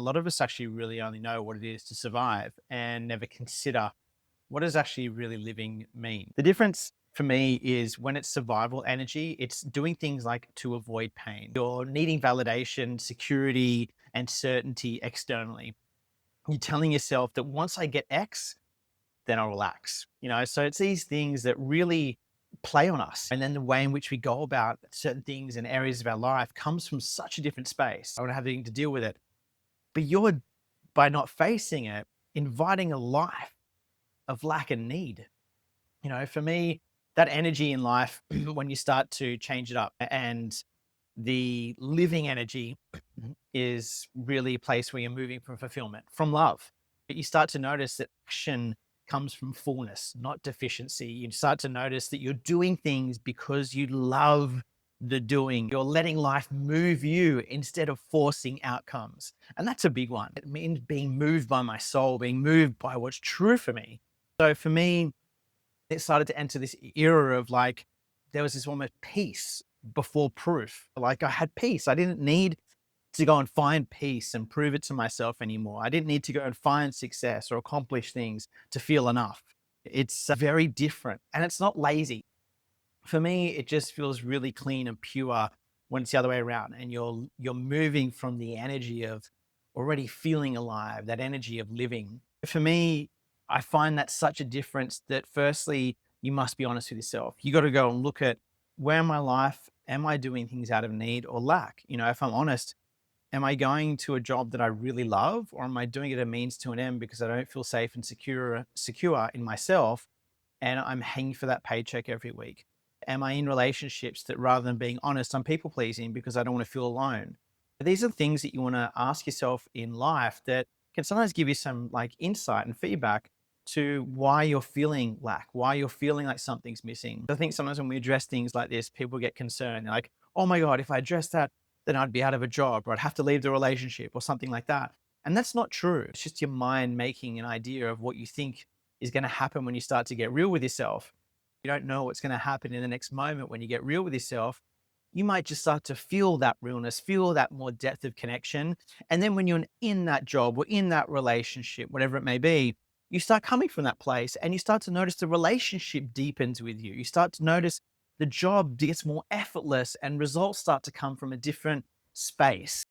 lot of us actually really only know what it is to survive and never consider what does actually really living mean. The difference for me is when it's survival energy, it's doing things like to avoid pain. You're needing validation, security, and certainty externally. You're telling yourself that once I get X, then I'll relax. So it's these things that really play on us. And then the way in which we go about certain things and areas of our life comes from such a different space. I don't have anything to deal with it. But you're, by not facing it, inviting a life of lack and need. For me, that energy in life, when you start to change it up, and the living energy is really a place where you're moving from fulfillment, from love. But you start to notice that action comes from fullness, not deficiency. You start to notice that you're doing things because you love the doing. You're letting life move you instead of forcing outcomes. And that's a big one. It means being moved by my soul, being moved by what's true for me. So for me, it started to enter this era of like, there was this almost peace before proof. Like I had peace. I didn't need to go and find peace and prove it to myself anymore. I didn't need to go and find success or accomplish things to feel enough. It's very different and it's not lazy. For me, it just feels really clean and pure when it's the other way around and you're moving from the energy of already feeling alive, that energy of living. For me, I find that such a difference that firstly, you must be honest with yourself. You got to go and look at where in my life am I doing things out of need or lack? If I'm honest, am I going to a job that I really love, or am I doing it a means to an end because I don't feel safe and secure in myself, and I'm hanging for that paycheck every week? Am I in relationships that rather than being honest, I'm people pleasing because I don't want to feel alone? These are things that you want to ask yourself in life that can sometimes give you some like insight and feedback to why you're feeling lack, why you're feeling like something's missing. I think sometimes when we address things like this, people get concerned. They're like, oh my God, if I address that, then I'd be out of a job or I'd have to leave the relationship or something like that. And that's not true. It's just your mind making an idea of what you think is going to happen when you start to get real with yourself. You don't know what's going to happen in the next moment when you get real with yourself. You might just start to feel that realness, feel that more depth of connection. And then when you're in that job or in that relationship, whatever it may be, you start coming from that place and you start to notice the relationship deepens with you. You start to notice the job gets more effortless and results start to come from a different space.